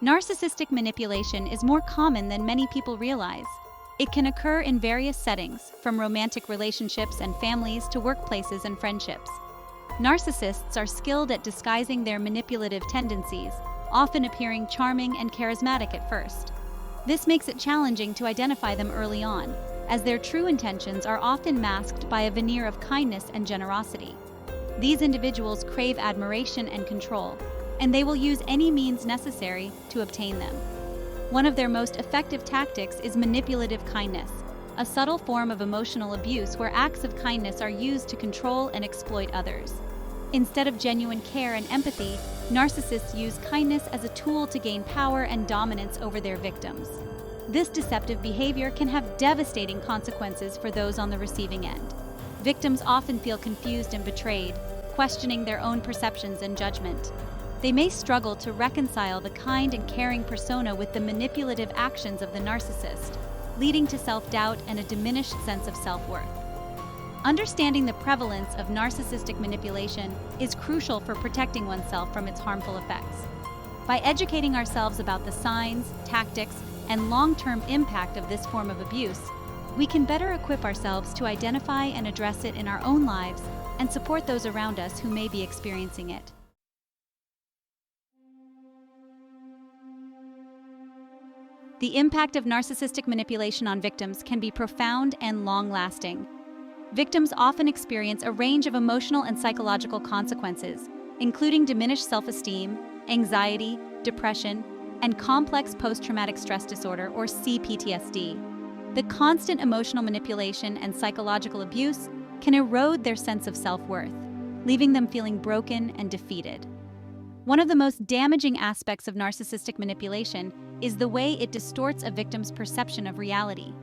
Narcissistic manipulation is more common than many people realize. It can occur in various settings, from romantic relationships and families to workplaces and friendships. Narcissists are skilled at disguising their manipulative tendencies, often appearing charming and charismatic at first. This makes it challenging to identify them early on, as their true intentions are often masked by a veneer of kindness and generosity. These individuals crave admiration and control, and they will use any means necessary to obtain them. One of their most effective tactics is manipulative kindness, a subtle form of emotional abuse where acts of kindness are used to control and exploit others. Instead of genuine care and empathy, narcissists use kindness as a tool to gain power and dominance over their victims. This deceptive behavior can have devastating consequences for those on the receiving end. Victims often feel confused and betrayed, questioning their own perceptions and judgment. They may struggle to reconcile the kind and caring persona with the manipulative actions of the narcissist, leading to self-doubt and a diminished sense of self-worth. Understanding the prevalence of narcissistic manipulation is crucial for protecting oneself from its harmful effects. By educating ourselves about the signs, tactics, and long-term impact of this form of abuse, we can better equip ourselves to identify and address it in our own lives and support those around us who may be experiencing it. The impact of narcissistic manipulation on victims can be profound and long-lasting. Victims often experience a range of emotional and psychological consequences, including diminished self-esteem, anxiety, depression, and complex post-traumatic stress disorder, or CPTSD. The constant emotional manipulation and psychological abuse can erode their sense of self-worth, leaving them feeling broken and defeated. One of the most damaging aspects of narcissistic manipulation is the way it distorts a victim's perception of reality.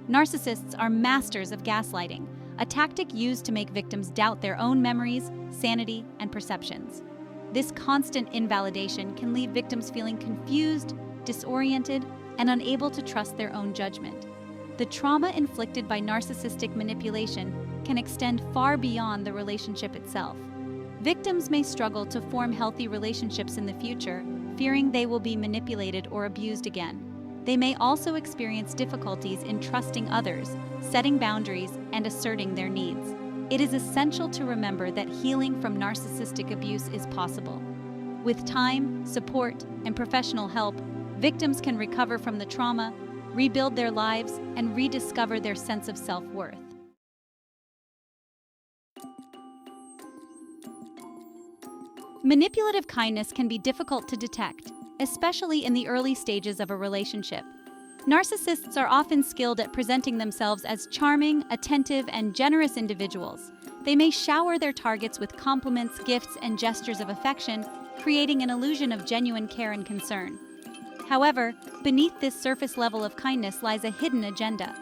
Narcissists are masters of gaslighting, a tactic used to make victims doubt their own memories, sanity, and perceptions. This constant invalidation can leave victims feeling confused, disoriented, and unable to trust their own judgment. The trauma inflicted by narcissistic manipulation can extend far beyond the relationship itself. Victims may struggle to form healthy relationships in the future, fearing they will be manipulated or abused again. They may also experience difficulties in trusting others, setting boundaries, and asserting their needs. It is essential to remember that healing from narcissistic abuse is possible. With time, support, and professional help, victims can recover from the trauma, rebuild their lives, and rediscover their sense of self-worth. Manipulative kindness can be difficult to detect, especially in the early stages of a relationship. Narcissists are often skilled at presenting themselves as charming, attentive, and generous individuals. They may shower their targets with compliments, gifts, and gestures of affection, creating an illusion of genuine care and concern. However, beneath this surface level of kindness lies a hidden agenda.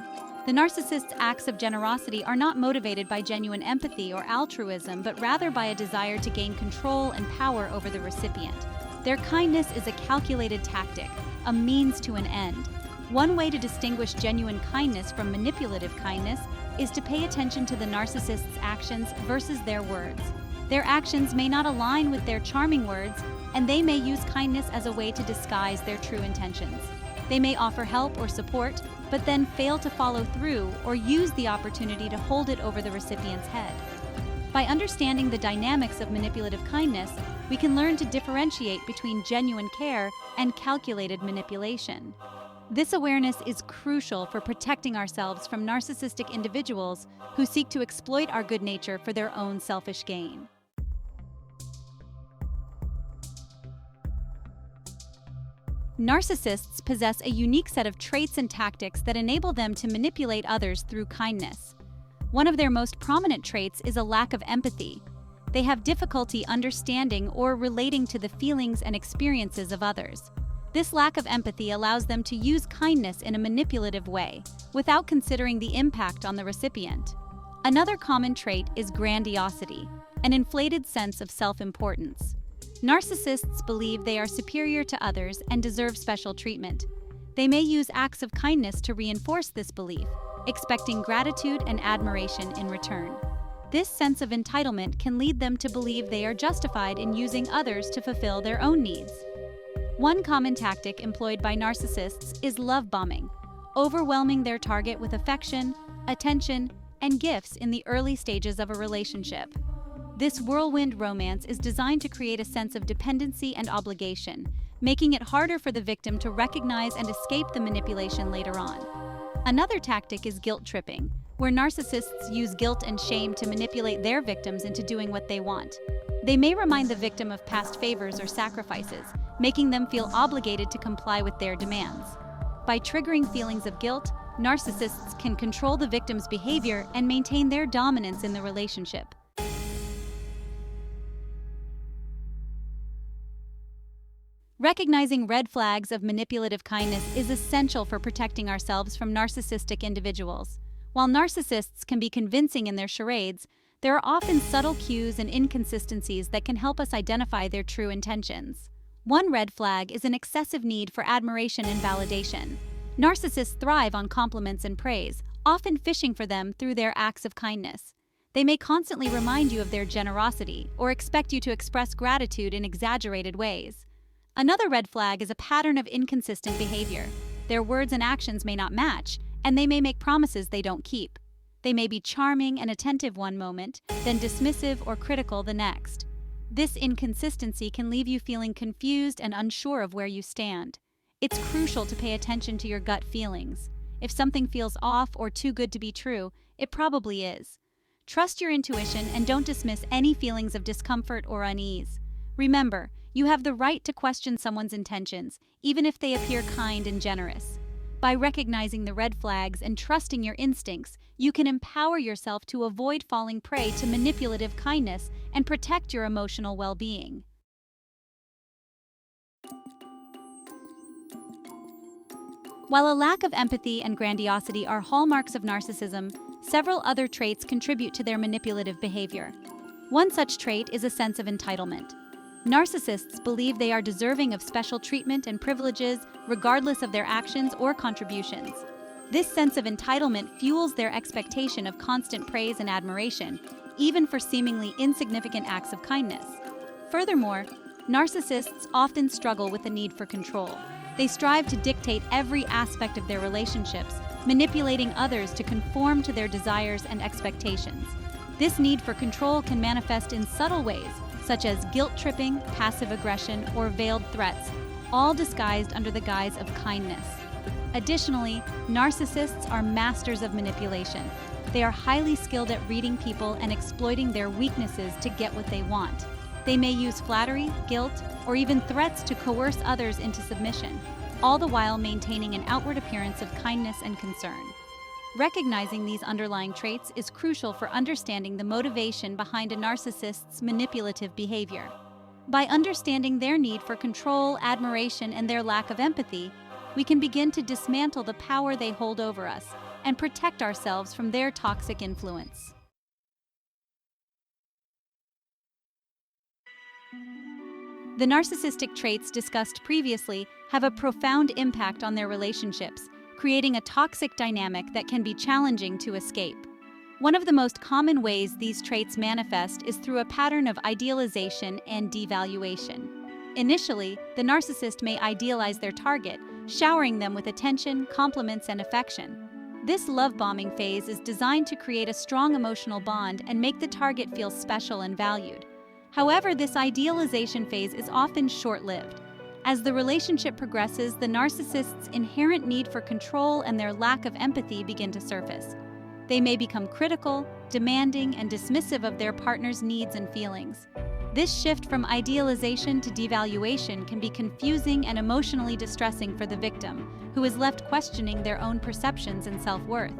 The narcissist's acts of generosity are not motivated by genuine empathy or altruism, but rather by a desire to gain control and power over the recipient. Their kindness is a calculated tactic, a means to an end. One way to distinguish genuine kindness from manipulative kindness is to pay attention to the narcissist's actions versus their words. Their actions may not align with their charming words, and they may use kindness as a way to disguise their true intentions. They may offer help or support, but then fail to follow through or use the opportunity to hold it over the recipient's head. By understanding the dynamics of manipulative kindness, we can learn to differentiate between genuine care and calculated manipulation. This awareness is crucial for protecting ourselves from narcissistic individuals who seek to exploit our good nature for their own selfish gain. Narcissists possess a unique set of traits and tactics that enable them to manipulate others through kindness. One of their most prominent traits is a lack of empathy. They have difficulty understanding or relating to the feelings and experiences of others. This lack of empathy allows them to use kindness in a manipulative way, without considering the impact on the recipient. Another common trait is grandiosity, an inflated sense of self-importance. Narcissists believe they are superior to others and deserve special treatment. They may use acts of kindness to reinforce this belief, expecting gratitude and admiration in return. This sense of entitlement can lead them to believe they are justified in using others to fulfill their own needs. One common tactic employed by narcissists is love bombing, overwhelming their target with affection, attention, and gifts in the early stages of a relationship. This whirlwind romance is designed to create a sense of dependency and obligation, making it harder for the victim to recognize and escape the manipulation later on. Another tactic is guilt tripping, where narcissists use guilt and shame to manipulate their victims into doing what they want. They may remind the victim of past favors or sacrifices, making them feel obligated to comply with their demands. By triggering feelings of guilt, narcissists can control the victim's behavior and maintain their dominance in the relationship. Recognizing red flags of manipulative kindness is essential for protecting ourselves from narcissistic individuals. While narcissists can be convincing in their charades, there are often subtle cues and inconsistencies that can help us identify their true intentions. One red flag is an excessive need for admiration and validation. Narcissists thrive on compliments and praise, often fishing for them through their acts of kindness. They may constantly remind you of their generosity or expect you to express gratitude in exaggerated ways. Another red flag is a pattern of inconsistent behavior. Their words and actions may not match, and they may make promises they don't keep. They may be charming and attentive one moment, then dismissive or critical the next. This inconsistency can leave you feeling confused and unsure of where you stand. It's crucial to pay attention to your gut feelings. If something feels off or too good to be true, it probably is. Trust your intuition and don't dismiss any feelings of discomfort or unease. Remember, you have the right to question someone's intentions, even if they appear kind and generous. By recognizing the red flags and trusting your instincts, you can empower yourself to avoid falling prey to manipulative kindness and protect your emotional well-being. While a lack of empathy and grandiosity are hallmarks of narcissism, several other traits contribute to their manipulative behavior. One such trait is a sense of entitlement. Narcissists believe they are deserving of special treatment and privileges regardless of their actions or contributions. This sense of entitlement fuels their expectation of constant praise and admiration, even for seemingly insignificant acts of kindness. Furthermore, narcissists often struggle with the need for control. They strive to dictate every aspect of their relationships, manipulating others to conform to their desires and expectations. This need for control can manifest in subtle ways, such as guilt-tripping, passive aggression, or veiled threats, all disguised under the guise of kindness. Additionally, narcissists are masters of manipulation. They are highly skilled at reading people and exploiting their weaknesses to get what they want. They may use flattery, guilt, or even threats to coerce others into submission, all the while maintaining an outward appearance of kindness and concern. Recognizing these underlying traits is crucial for understanding the motivation behind a narcissist's manipulative behavior. By understanding their need for control, admiration, and their lack of empathy, we can begin to dismantle the power they hold over us and protect ourselves from their toxic influence. The narcissistic traits discussed previously have a profound impact on their relationships, creating a toxic dynamic that can be challenging to escape. One of the most common ways these traits manifest is through a pattern of idealization and devaluation. Initially, the narcissist may idealize their target, showering them with attention, compliments, and affection. This love-bombing phase is designed to create a strong emotional bond and make the target feel special and valued. However, this idealization phase is often short-lived. As the relationship progresses, the narcissist's inherent need for control and their lack of empathy begin to surface. They may become critical, demanding, and dismissive of their partner's needs and feelings. This shift from idealization to devaluation can be confusing and emotionally distressing for the victim, who is left questioning their own perceptions and self-worth.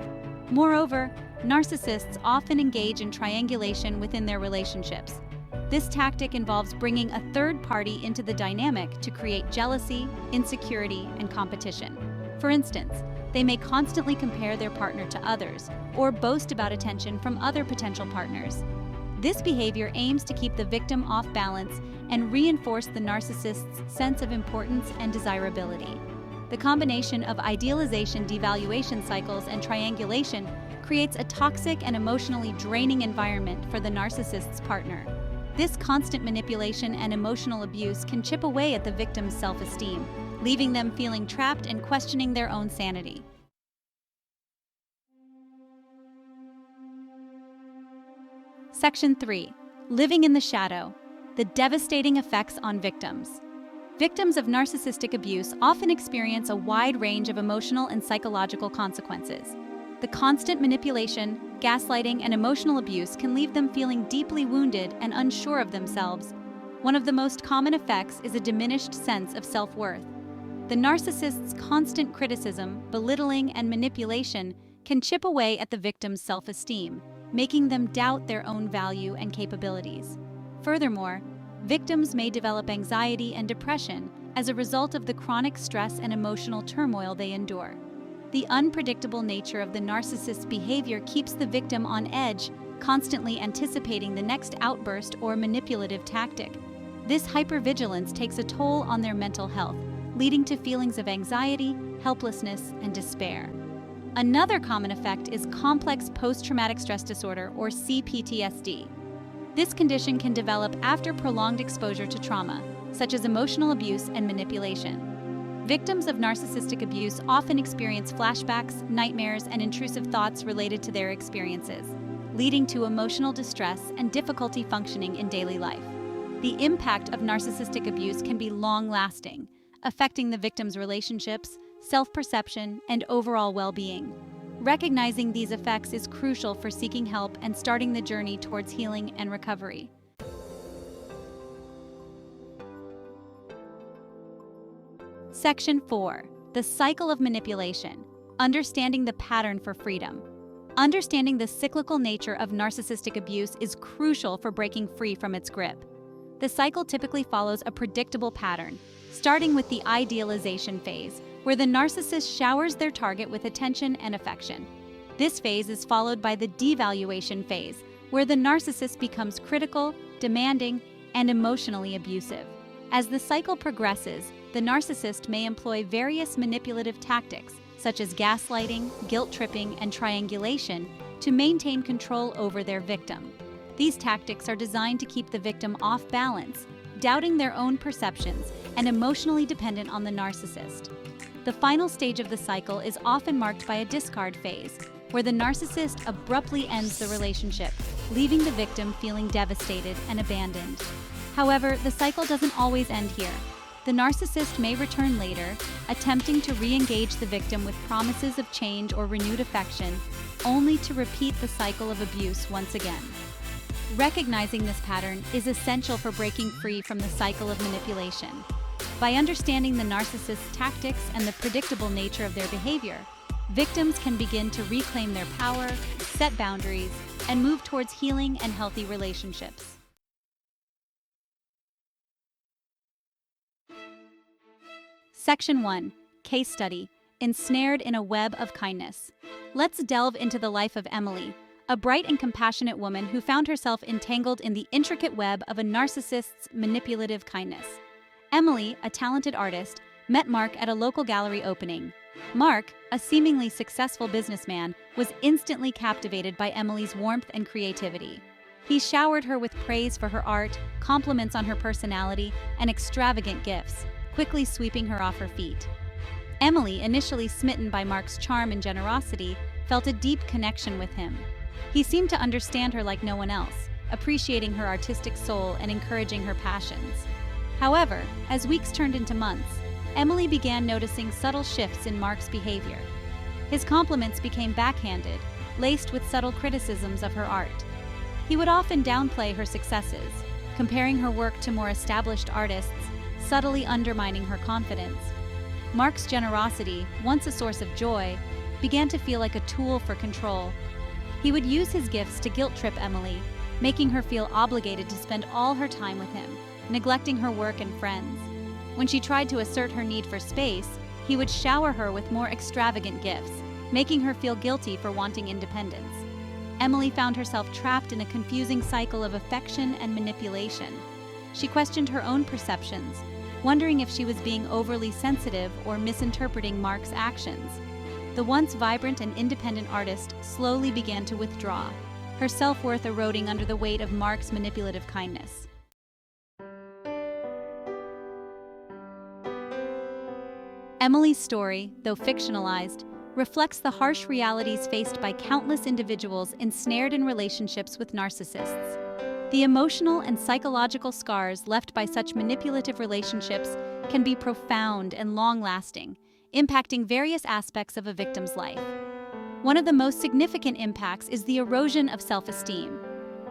Moreover, narcissists often engage in triangulation within their relationships. This tactic involves bringing a third party into the dynamic to create jealousy, insecurity, and competition. For instance, they may constantly compare their partner to others or boast about attention from other potential partners. This behavior aims to keep the victim off balance and reinforce the narcissist's sense of importance and desirability. The combination of idealization, devaluation cycles, and triangulation creates a toxic and emotionally draining environment for the narcissist's partner. This constant manipulation and emotional abuse can chip away at the victim's self-esteem, leaving them feeling trapped and questioning their own sanity. Section 3. Living in the shadow. The devastating effects on victims. Victims of narcissistic abuse often experience a wide range of emotional and psychological consequences. The constant manipulation, gaslighting, and emotional abuse can leave them feeling deeply wounded and unsure of themselves. One of the most common effects is a diminished sense of self-worth. The narcissist's constant criticism, belittling, and manipulation can chip away at the victim's self-esteem, making them doubt their own value and capabilities. Furthermore, victims may develop anxiety and depression as a result of the chronic stress and emotional turmoil they endure. The unpredictable nature of the narcissist's behavior keeps the victim on edge, constantly anticipating the next outburst or manipulative tactic. This hypervigilance takes a toll on their mental health, leading to feelings of anxiety, helplessness, and despair. Another common effect is complex post-traumatic stress disorder, or CPTSD. This condition can develop after prolonged exposure to trauma, such as emotional abuse and manipulation. Victims of narcissistic abuse often experience flashbacks, nightmares, and intrusive thoughts related to their experiences, leading to emotional distress and difficulty functioning in daily life. The impact of narcissistic abuse can be long-lasting, affecting the victim's relationships, self-perception, and overall well-being. Recognizing these effects is crucial for seeking help and starting the journey towards healing and recovery. Section 4. The cycle of manipulation. Understanding the pattern for freedom. Understanding the cyclical nature of narcissistic abuse is crucial for breaking free from its grip. The cycle typically follows a predictable pattern, starting with the idealization phase, where the narcissist showers their target with attention and affection. This phase is followed by the devaluation phase, where the narcissist becomes critical, demanding, and emotionally abusive. As the cycle progresses, the narcissist may employ various manipulative tactics, such as gaslighting, guilt-tripping, and triangulation, to maintain control over their victim. These tactics are designed to keep the victim off balance, doubting their own perceptions, and emotionally dependent on the narcissist. The final stage of the cycle is often marked by a discard phase, where the narcissist abruptly ends the relationship, leaving the victim feeling devastated and abandoned. However, the cycle doesn't always end here. The narcissist may return later, attempting to re-engage the victim with promises of change or renewed affection, only to repeat the cycle of abuse once again. Recognizing this pattern is essential for breaking free from the cycle of manipulation. By understanding the narcissist's tactics and the predictable nature of their behavior, victims can begin to reclaim their power, set boundaries, and move towards healing and healthy relationships. Section 1. Case Study. Ensnared in a Web of Kindness. Let's delve into the life of Emily, a bright and compassionate woman who found herself entangled in the intricate web of a narcissist's manipulative kindness. Emily, a talented artist, met Mark at a local gallery opening. Mark, a seemingly successful businessman, was instantly captivated by Emily's warmth and creativity. He showered her with praise for her art, compliments on her personality, and extravagant gifts, quickly sweeping her off her feet. Emily, initially smitten by Mark's charm and generosity, felt a deep connection with him. He seemed to understand her like no one else, appreciating her artistic soul and encouraging her passions. However, as weeks turned into months, Emily began noticing subtle shifts in Mark's behavior. His compliments became backhanded, laced with subtle criticisms of her art. He would often downplay her successes, comparing her work to more established artists, subtly undermining her confidence. Mark's generosity, once a source of joy, began to feel like a tool for control. He would use his gifts to guilt-trip Emily, making her feel obligated to spend all her time with him, neglecting her work and friends. When she tried to assert her need for space, he would shower her with more extravagant gifts, making her feel guilty for wanting independence. Emily found herself trapped in a confusing cycle of affection and manipulation. She questioned her own perceptions, wondering if she was being overly sensitive or misinterpreting Mark's actions. The once vibrant and independent artist slowly began to withdraw, her self-worth eroding under the weight of Mark's manipulative kindness. Emily's story, though fictionalized, reflects the harsh realities faced by countless individuals ensnared in relationships with narcissists. The emotional and psychological scars left by such manipulative relationships can be profound and long-lasting, impacting various aspects of a victim's life. One of the most significant impacts is the erosion of self-esteem.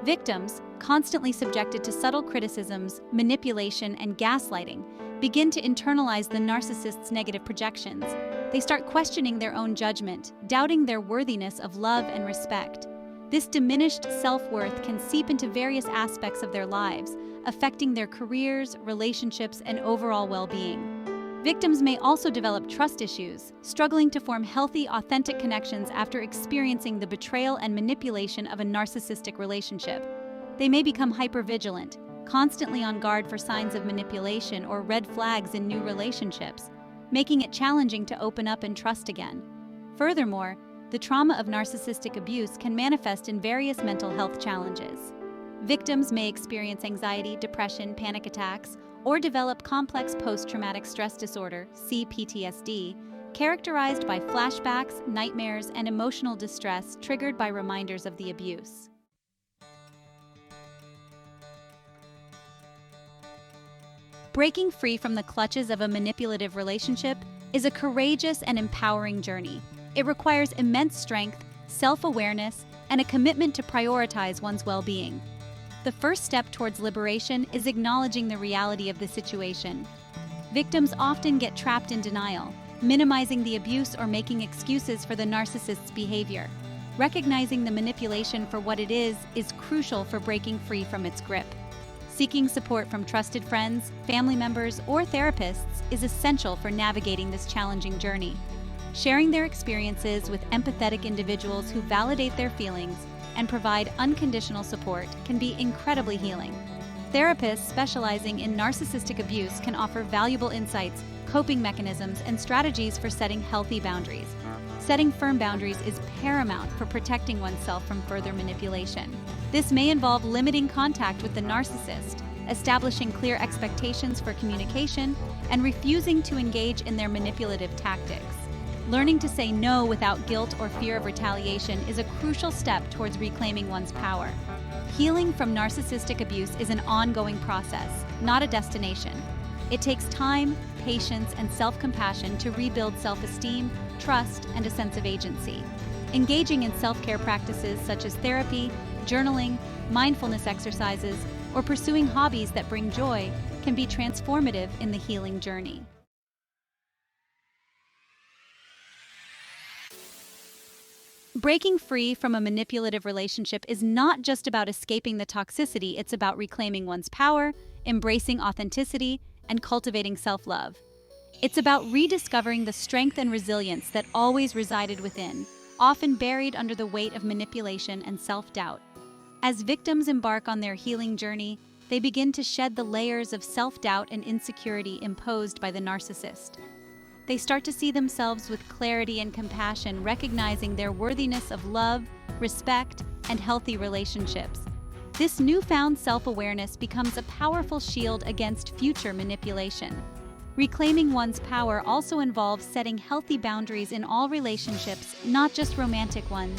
Victims, constantly subjected to subtle criticisms, manipulation, and gaslighting, begin to internalize the narcissist's negative projections. They start questioning their own judgment, doubting their worthiness of love and respect. This diminished self-worth can seep into various aspects of their lives, affecting their careers, relationships, and overall well-being. Victims may also develop trust issues, struggling to form healthy, authentic connections after experiencing the betrayal and manipulation of a narcissistic relationship. They may become hypervigilant, constantly on guard for signs of manipulation or red flags in new relationships, making it challenging to open up and trust again. Furthermore, the trauma of narcissistic abuse can manifest in various mental health challenges. Victims may experience anxiety, depression, panic attacks, or develop complex post-traumatic stress disorder, (PTSD), characterized by flashbacks, nightmares, and emotional distress triggered by reminders of the abuse. Breaking free from the clutches of a manipulative relationship is a courageous and empowering journey. It requires immense strength, self-awareness, and a commitment to prioritize one's well-being. The first step towards liberation is acknowledging the reality of the situation. Victims often get trapped in denial, minimizing the abuse or making excuses for the narcissist's behavior. Recognizing the manipulation for what it is crucial for breaking free from its grip. Seeking support from trusted friends, family members, or therapists is essential for navigating this challenging journey. Sharing their experiences with empathetic individuals who validate their feelings and provide unconditional support can be incredibly healing. Therapists specializing in narcissistic abuse can offer valuable insights, coping mechanisms, and strategies for setting healthy boundaries. Setting firm boundaries is paramount for protecting oneself from further manipulation. This may involve limiting contact with the narcissist, establishing clear expectations for communication, and refusing to engage in their manipulative tactics. Learning to say no without guilt or fear of retaliation is a crucial step towards reclaiming one's power. Healing from narcissistic abuse is an ongoing process, not a destination. It takes time, patience, and self-compassion to rebuild self-esteem, trust, and a sense of agency. Engaging in self-care practices such as therapy, journaling, mindfulness exercises, or pursuing hobbies that bring joy can be transformative in the healing journey. Breaking free from a manipulative relationship is not just about escaping the toxicity, it's about reclaiming one's power, embracing authenticity, and cultivating self-love. It's about rediscovering the strength and resilience that always resided within, often buried under the weight of manipulation and self-doubt. As victims embark on their healing journey, they begin to shed the layers of self-doubt and insecurity imposed by the narcissist. They start to see themselves with clarity and compassion, recognizing their worthiness of love, respect, and healthy relationships. This newfound self-awareness becomes a powerful shield against future manipulation. Reclaiming one's power also involves setting healthy boundaries in all relationships, not just romantic ones.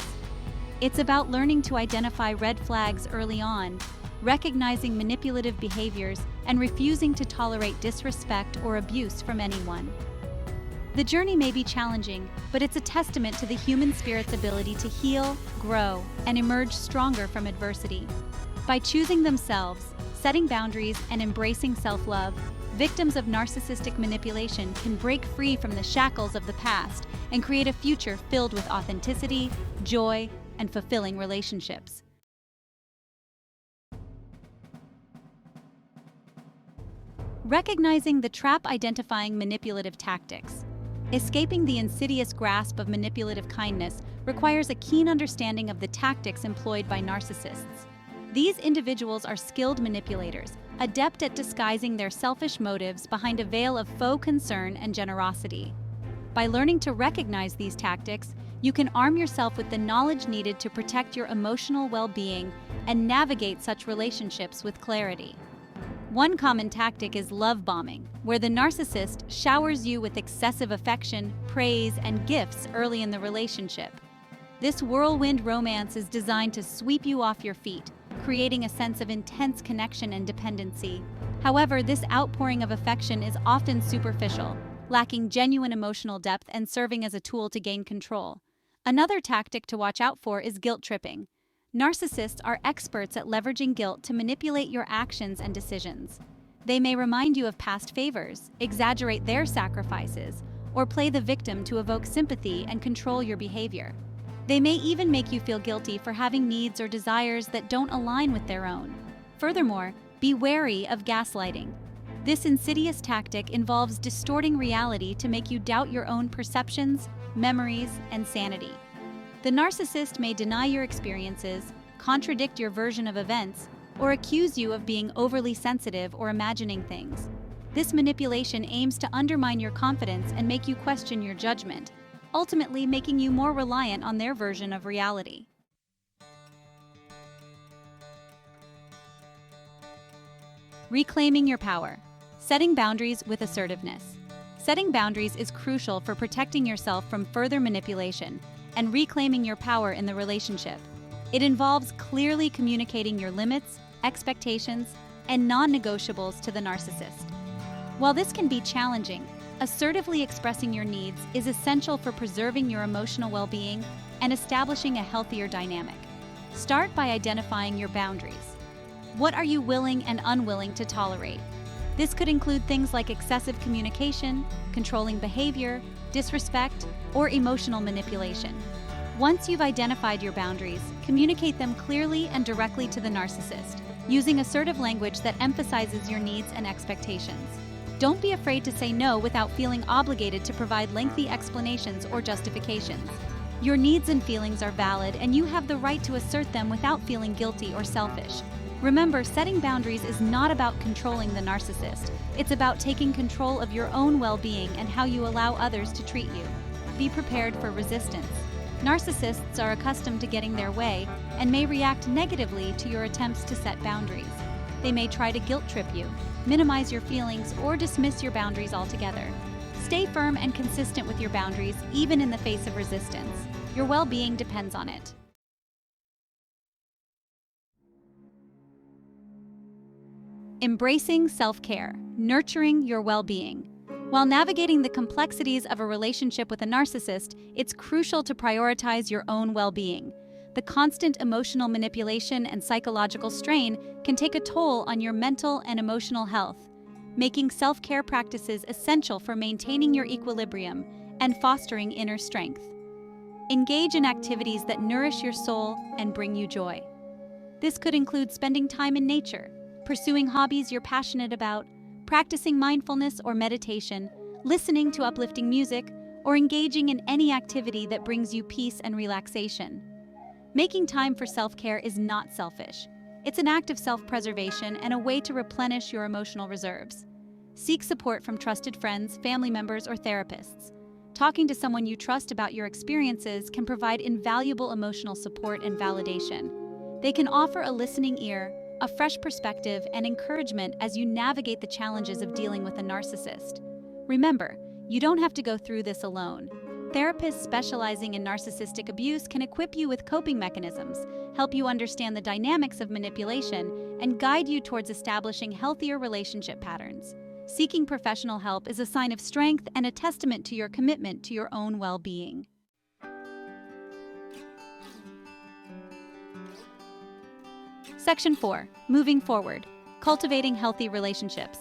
It's about learning to identify red flags early on, recognizing manipulative behaviors, and refusing to tolerate disrespect or abuse from anyone. The journey may be challenging, but it's a testament to the human spirit's ability to heal, grow, and emerge stronger from adversity. By choosing themselves, setting boundaries, and embracing self-love, victims of narcissistic manipulation can break free from the shackles of the past and create a future filled with authenticity, joy, and fulfilling relationships. Recognizing the trap, identifying manipulative tactics. Escaping the insidious grasp of manipulative kindness requires a keen understanding of the tactics employed by narcissists. These individuals are skilled manipulators, adept at disguising their selfish motives behind a veil of faux concern and generosity. By learning to recognize these tactics, You can arm yourself with the knowledge needed to protect your emotional well-being and navigate such relationships with clarity. One common tactic is love bombing, where the narcissist showers you with excessive affection, praise, and gifts early in the relationship. This whirlwind romance is designed to sweep you off your feet, creating a sense of intense connection and dependency. However, this outpouring of affection is often superficial, lacking genuine emotional depth and serving as a tool to gain control. Another tactic to watch out for is guilt tripping. Narcissists are experts at leveraging guilt to manipulate your actions and decisions. They may remind you of past favors, exaggerate their sacrifices, or play the victim to evoke sympathy and control your behavior. They may even make you feel guilty for having needs or desires that don't align with their own. Furthermore, be wary of gaslighting. This insidious tactic involves distorting reality to make you doubt your own perceptions, memories, and sanity. The narcissist may deny your experiences, contradict your version of events, or accuse you of being overly sensitive or imagining things. This manipulation aims to undermine your confidence and make you question your judgment, ultimately making you more reliant on their version of reality. Reclaiming your power. Setting boundaries with assertiveness. Setting boundaries is crucial for protecting yourself from further manipulation and reclaiming your power in the relationship. It involves clearly communicating your limits, expectations, and non-negotiables to the narcissist. While this can be challenging, assertively expressing your needs is essential for preserving your emotional well-being and establishing a healthier dynamic. Start by identifying your boundaries. What are you willing and unwilling to tolerate? This could include things like excessive communication, controlling behavior, disrespect, or emotional manipulation. Once you've identified your boundaries, communicate them clearly and directly to the narcissist, using assertive language that emphasizes your needs and expectations. Don't be afraid to say no without feeling obligated to provide lengthy explanations or justifications. Your needs and feelings are valid, and you have the right to assert them without feeling guilty or selfish. Remember, setting boundaries is not about controlling the narcissist. It's about taking control of your own well-being and how you allow others to treat you. Be prepared for resistance. Narcissists are accustomed to getting their way and may react negatively to your attempts to set boundaries. They may try to guilt trip you, minimize your feelings, or dismiss your boundaries altogether. Stay firm and consistent with your boundaries, even in the face of resistance. Your well-being depends on it. Embracing self-care, nurturing your well-being. While navigating the complexities of a relationship with a narcissist, it's crucial to prioritize your own well-being. The constant emotional manipulation and psychological strain can take a toll on your mental and emotional health, making self-care practices essential for maintaining your equilibrium and fostering inner strength. Engage in activities that nourish your soul and bring you joy. This could include spending time in nature, pursuing hobbies you're passionate about, practicing mindfulness or meditation, listening to uplifting music, or engaging in any activity that brings you peace and relaxation. Making time for self-care is not selfish. It's an act of self-preservation and a way to replenish your emotional reserves. Seek support from trusted friends, family members, or therapists. Talking to someone you trust about your experiences can provide invaluable emotional support and validation. They can offer a listening ear, a fresh perspective, and encouragement as you navigate the challenges of dealing with a narcissist. Remember, you don't have to go through this alone. Therapists specializing in narcissistic abuse can equip you with coping mechanisms, help you understand the dynamics of manipulation, and guide you towards establishing healthier relationship patterns. Seeking professional help is a sign of strength and a testament to your commitment to your own well-being. Section 4. Moving forward. Cultivating healthy relationships.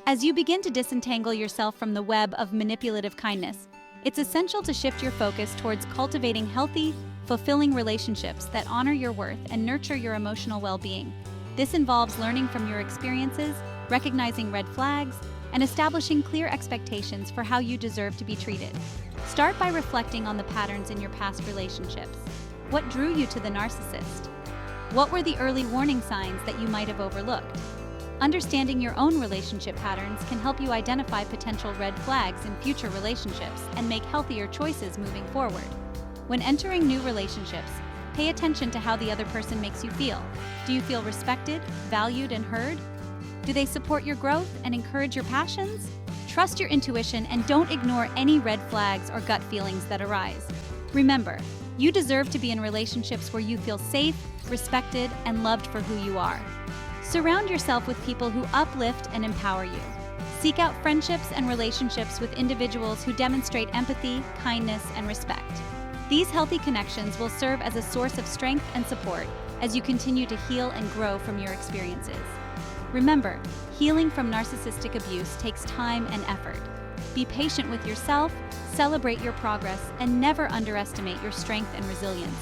As you begin to disentangle yourself from the web of manipulative kindness, it's essential to shift your focus towards cultivating healthy, fulfilling relationships that honor your worth and nurture your emotional well-being. This involves learning from your experiences, recognizing red flags, and establishing clear expectations for how you deserve to be treated. Start by reflecting on the patterns in your past relationships. What drew you to the narcissist? What were the early warning signs that you might have overlooked? Understanding your own relationship patterns can help you identify potential red flags in future relationships and make healthier choices moving forward. When entering new relationships, pay attention to how the other person makes you feel. Do you feel respected, valued, and heard? Do they support your growth and encourage your passions? Trust your intuition and don't ignore any red flags or gut feelings that arise. Remember, you deserve to be in relationships where you feel safe, respected, and loved for who you are. Surround yourself with people who uplift and empower you. Seek out friendships and relationships with individuals who demonstrate empathy, kindness, and respect. These healthy connections will serve as a source of strength and support as you continue to heal and grow from your experiences. Remember, healing from narcissistic abuse takes time and effort. Be patient with yourself, celebrate your progress, and never underestimate your strength and resilience.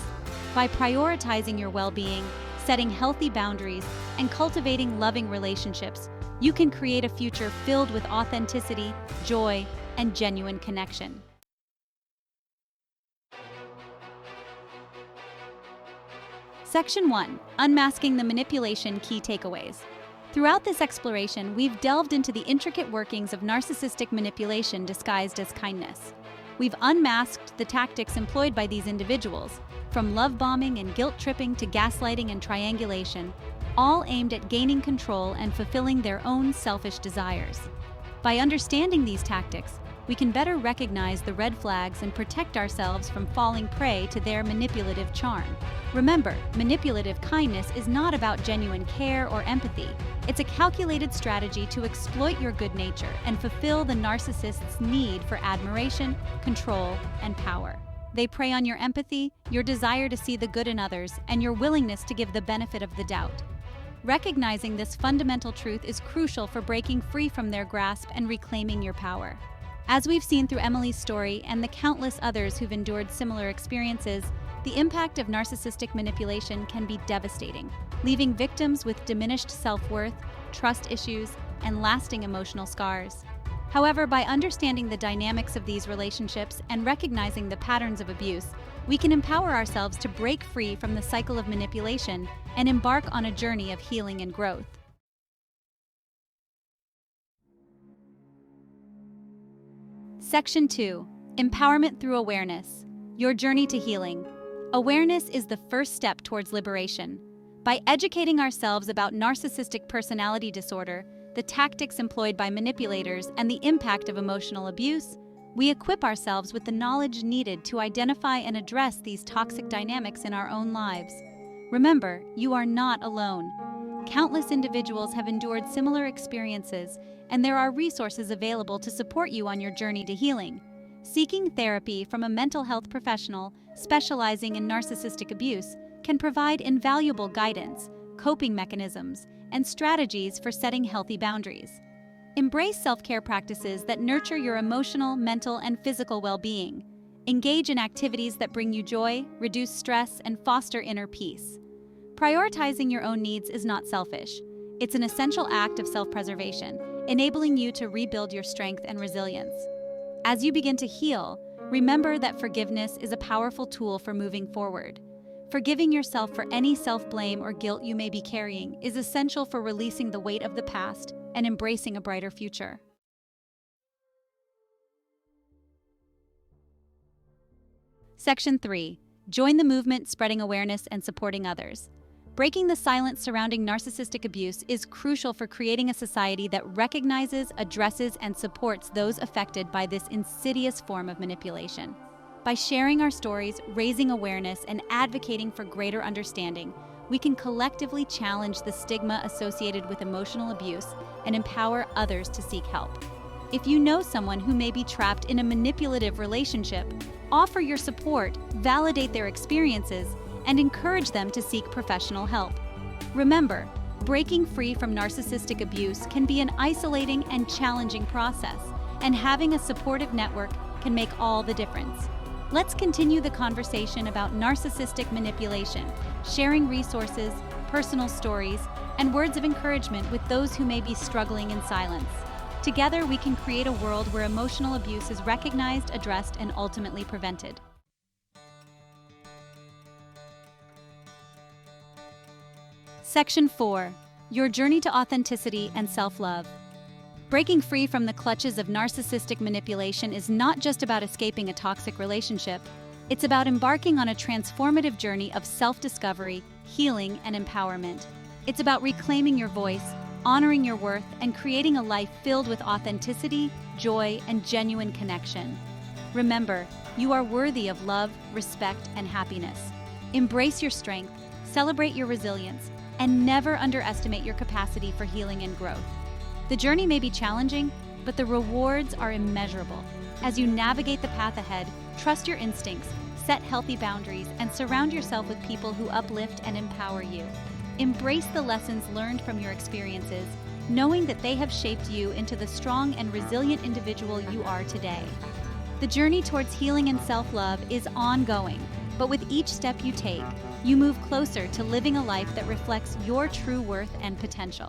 By prioritizing your well-being, setting healthy boundaries, and cultivating loving relationships, you can create a future filled with authenticity, joy, and genuine connection. Section 1. Unmasking the Manipulation Key Takeaways. Throughout this exploration, we've delved into the intricate workings of narcissistic manipulation disguised as kindness. We've unmasked the tactics employed by these individuals, from love bombing and guilt tripping to gaslighting and triangulation, all aimed at gaining control and fulfilling their own selfish desires. By understanding these tactics, we can better recognize the red flags and protect ourselves from falling prey to their manipulative charm. Remember, manipulative kindness is not about genuine care or empathy. It's a calculated strategy to exploit your good nature and fulfill the narcissist's need for admiration, control, and power. They prey on your empathy, your desire to see the good in others, and your willingness to give the benefit of the doubt. Recognizing this fundamental truth is crucial for breaking free from their grasp and reclaiming your power. As we've seen through Emily's story and the countless others who've endured similar experiences, the impact of narcissistic manipulation can be devastating, leaving victims with diminished self-worth, trust issues, and lasting emotional scars. However, by understanding the dynamics of these relationships and recognizing the patterns of abuse, we can empower ourselves to break free from the cycle of manipulation and embark on a journey of healing and growth. Section 2. Empowerment through awareness. Your journey to healing. Awareness is the first step towards liberation. By educating ourselves about narcissistic personality disorder, the tactics employed by manipulators, and the impact of emotional abuse, we equip ourselves with the knowledge needed to identify and address these toxic dynamics in our own lives. Remember, you are not alone. Countless individuals have endured similar experiences, and there are resources available to support you on your journey to healing. Seeking therapy from a mental health professional specializing in narcissistic abuse can provide invaluable guidance, coping mechanisms, and strategies for setting healthy boundaries. Embrace self-care practices that nurture your emotional, mental, and physical well-being. Engage in activities that bring you joy, reduce stress, and foster inner peace. Prioritizing your own needs is not selfish. It's an essential act of self-preservation, enabling you to rebuild your strength and resilience. As you begin to heal, remember that forgiveness is a powerful tool for moving forward. Forgiving yourself for any self-blame or guilt you may be carrying is essential for releasing the weight of the past and embracing a brighter future. Section 3. Join the movement, spreading awareness and supporting others. Breaking the silence surrounding narcissistic abuse is crucial for creating a society that recognizes, addresses, and supports those affected by this insidious form of manipulation. By sharing our stories, raising awareness, and advocating for greater understanding, we can collectively challenge the stigma associated with emotional abuse and empower others to seek help. If you know someone who may be trapped in a manipulative relationship, offer your support, validate their experiences, and encourage them to seek professional help. Remember, breaking free from narcissistic abuse can be an isolating and challenging process, and having a supportive network can make all the difference. Let's continue the conversation about narcissistic manipulation, sharing resources, personal stories, and words of encouragement with those who may be struggling in silence. Together, we can create a world where emotional abuse is recognized, addressed, and ultimately prevented. Section 4. Your journey to authenticity and self-love. Breaking free from the clutches of narcissistic manipulation is not just about escaping a toxic relationship. It's about embarking on a transformative journey of self-discovery, healing, and empowerment. It's about reclaiming your voice, honoring your worth, and creating a life filled with authenticity, joy, and genuine connection. Remember, you are worthy of love, respect, and happiness. Embrace your strength, celebrate your resilience, and never underestimate your capacity for healing and growth. The journey may be challenging, but the rewards are immeasurable. As you navigate the path ahead, trust your instincts, set healthy boundaries, and surround yourself with people who uplift and empower you. Embrace the lessons learned from your experiences, knowing that they have shaped you into the strong and resilient individual you are today. The journey towards healing and self-love is ongoing, but with each step you take, you move closer to living a life that reflects your true worth and potential.